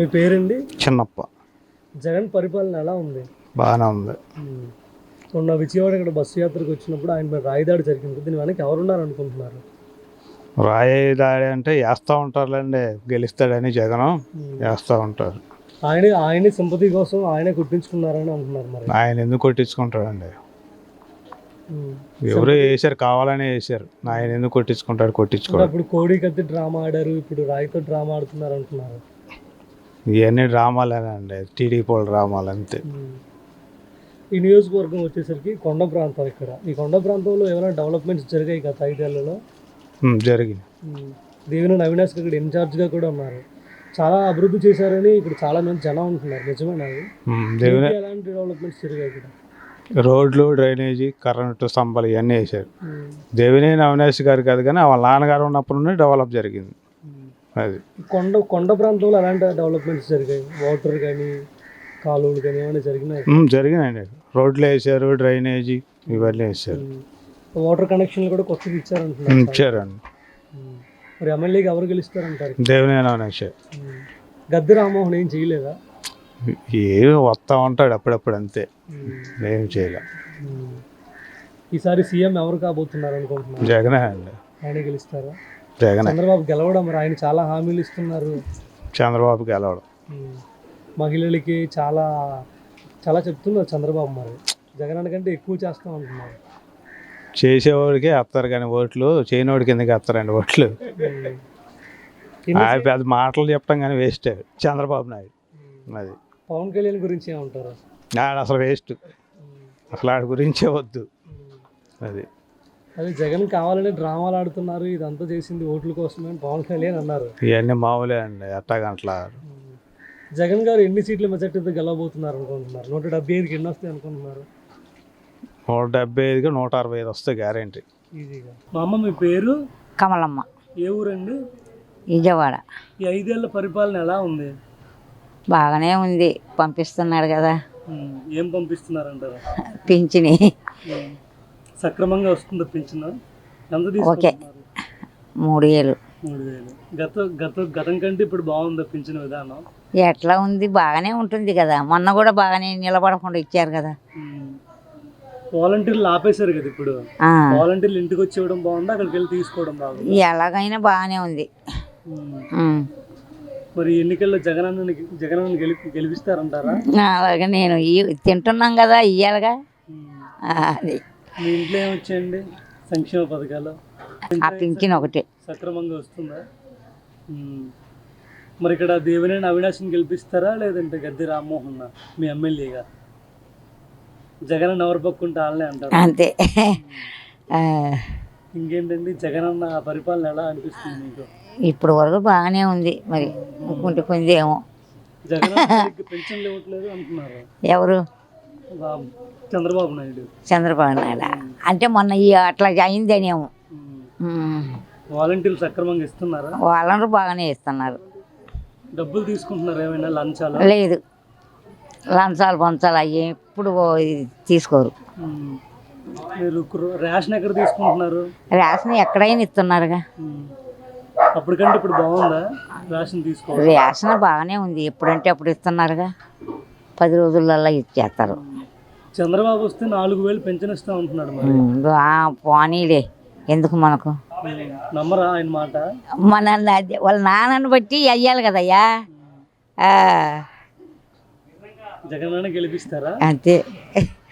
మీ పేరండి? చిన్నప్ప. జగన్ పరిపాలన ఎలా ఉంది? బాగానే ఉంది. మొన్న విజయవాడ ఇక్కడ బస్సు యాత్రకు వచ్చినప్పుడు ఆయన మీద రాయిదాడి జరిగింది. దీని వెనక ఎవరున్నారు అనుకుంటున్నారు? రాయి అంటే వేస్తూ ఉంటారులేండి, గెలుస్తాడని జగనం వేస్తూ ఉంటారు. ఆయనే సింపతి కోసం ఆయనే కొట్టించుకున్నారని అంటున్నారు. మరి ఆయన ఎందుకు కొట్టించుకుంటాడండి? ఎవరు వేసారు, కావాలని వేసారు. ఆయన ఎందుకు కొట్టించుకుంటాడు? కొట్టించుకోడు. అప్పుడు కోడి కత్తి డ్రామా ఆడారు, ఇప్పుడు రాయితో డ్రామా ఆడుతున్నారు అంటున్నారు. ఇవన్నీ డ్రామాలేనండి, టీడీపీ డ్రామాలు అంతే. ఈ నియోజకవర్గం వచ్చేసరికి కొండ ప్రాంతం. ఇక్కడ ఈ కొండ ప్రాంతంలో ఏమైనా డెవలప్మెంట్స్ జరిగాయి గత 5 ఏళ్లలో? జరిగింది. దేవినేని అవినాష్ ఇక్కడ ఇన్ఛార్జ్గా కూడా ఉన్నారు. చాలా అభివృద్ధి చేశారని ఇక్కడ చాలా మంది జనం ఉంటున్నారు. నిజమేనా? ఎలాంటి డెవలప్మెంట్స్ జరిగాయి ఇక్కడ? రోడ్లు, డ్రైనేజీ, కరెంటు స్తంభాలు ఇవన్నీ వేసారు. దేవినేని అవినాష్ గారు కాదు, కానీ వాళ్ళ నాన్నగారు ఉన్నప్పటి నుండి డెవలప్ జరిగింది. అది కొండ ప్రాంతంలో ఎలాంటి డెవలప్మెంట్స్ జరిగాయి? వాటర్ కానీ, కాలువలు కానీ ఏమైనా జరిగినాయి? జరిగినాయండి. రోడ్లు వేసారు, డ్రైనేజీ ఇవన్నీ వేసారు. వాటర్ కనెక్షన్లు కూడా కొత్తగా ఇచ్చారంటున్నారు. ఇచ్చారండి. మరి ఎమ్మెల్యేగా ఎవరు గెలుస్తారంటారు? దేవినేని అవినాష్. గద్దె రామ్మోహన్ ఏం చేయలేదా? ఏమి వస్తా ఉంటాడు అప్పుడప్పుడు, అంతే. ఏం చేయలే. ఈసారి సీఎం ఎవరు కాబోతున్నారు అనుకుంటున్నారు? జగనే అండి. ఆయన గెలుస్తారా? జగన్. చంద్రబాబు గెలవడం, మరి ఆయన చాలా హామీలు ఇస్తున్నారు. చంద్రబాబు గెలవడం, మహిళలకి చాలా చాలా చెప్తున్నారు చంద్రబాబు. మరి జగన్ అన్నకంటే ఎక్కువ చేస్తాం అంటున్నారు. చేసేవాడికి వేస్తారు కానీ ఓట్లు, చేయనివాడికి ఎందుకు వేస్తారండి ఓట్లు? పెద్ద మాటలు చెప్పడం కానీ వేస్ట్ చంద్రబాబు నాయుడు. అది పవన్ కళ్యాణ్ గురించి ఏమంటారు? ఆడు అసలు వేస్ట్, అసలు ఆడి గురించే వద్దు. అది జగన్ కావాలని డ్రామాలు ఆడుతున్నారు, ఇదంతా చేసింది ఓట్ల కోసమే పవన్ కళ్యాణ్ అన్నారు. ఇవన్నీ మామూలే అండి, ఎట్టాగంటలా. జగన్ గారు ఎన్ని సీట్ల మెజార్టీతో గెలవబోతున్నారు అనుకుంటున్నారు? 175కి ఎన్ని వస్తాయి అనుకుంటున్నారు? 175కి 165 వస్తాయి గ్యారెంటీ. ఈజీగా. మా అమ్మ, మీ పేరు? కమలమ్మ. ఏ ఊరండి? విజయవాడ. ఈ 5 ఏళ్ల పరిపాలన ఎలా ఉంది? బాగానే ఉంది, పంపిస్తున్నాడు కదా. ఏం పంపిస్తున్నారంటారు? పింఛని సక్రమంగా వస్తుందా పింఛను? ఎంత ఓకే, 3000. 3000. గతం కంటే ఇప్పుడు బాగుందా పింఛన్ విధానం? ఎట్లా ఉంది? బాగానే ఉంటుంది కదా. మొన్న కూడా బాగానే నిలబడకుండా ఇచ్చారు కదా. వాలంటీర్లు ఆపేశారు కదా ఇప్పుడు. వాలంటీర్లు ఇంటికి వచ్చి ఇవ్వడం బాగుందా, అక్కడికి వెళ్ళి తీసుకోవడం బాగుందా? ఎలాగైనా బాగానే ఉంది. మరి ఎన్నికల్లో జగన్ గెలిపిస్తారంటారా? అలాగే నేను తింటున్నాం కదా, ఇయ్యాలిగా. అది మీ ఇంట్లో ఏమొచ్చాయండి సంక్షేమ పథకాలు? ఆ పింఛన్ ఒకటి సక్రమంగా వస్తుందా? మరి ఇక్కడ దేవినేని అవినాష్ని గెలిపిస్తారా, లేదంటే గద్దె రామ్మోహన్ మీ ఎమ్మెల్యేగా? జగన్ ఎవరు పక్కుంటే వాళ్ళనే అంటారు. అంతే. ఇంకేంటండి, జగన్ అన్న పరిపాలన ఎలా అనిపిస్తుంది మీకు? ఇప్పుడు వరకు బాగానే ఉంది, మరి కొంచెం ఏమో. జగన్ పెన్షన్లు ఇవ్వట్లేదు అంటున్నారు. ఎవరు? చంద్రబాబు నాయుడు. చంద్రబాబు నాయుడు అంటే మొన్న అట్లా అయిందనేమో. వాలంటీర్లు సక్రమంగా ఇస్తున్నారా? వాళ్ళందరూ బాగానే ఇస్తున్నారు. డబ్బులు తీసుకుంటున్నారు ఏమైనా లంచాలు? లేదు, లంచాలు పంచాలు అవి ఎప్పుడు తీసుకోరు. మీరు రేషన్ ఎక్కడ తీసుకుంటున్నారు? రేషన్ ఎక్కడైనా ఇస్తున్నారుగా. అప్పటికంటే ఇప్పుడు బాగుందా రేషన్ తీసుకో? రేషన్ బాగానే ఉంది, ఎప్పుడంటే అప్పుడు ఇస్తున్నారుగా. 10 రోజులలో ఇచ్చేస్తారు. చంద్రబాబు వస్తే 4000 పెన్షన్ ఇస్తా ఉంటున్నాడు. మరి పోనీలే, ఎందుకు మనకు? నమ్మరా ఆయన మాట? మన వాళ్ళ నాన్నని బట్టి అయ్యాలి కదయ్యా. జగన్ గెలిపిస్తారా? అంతే.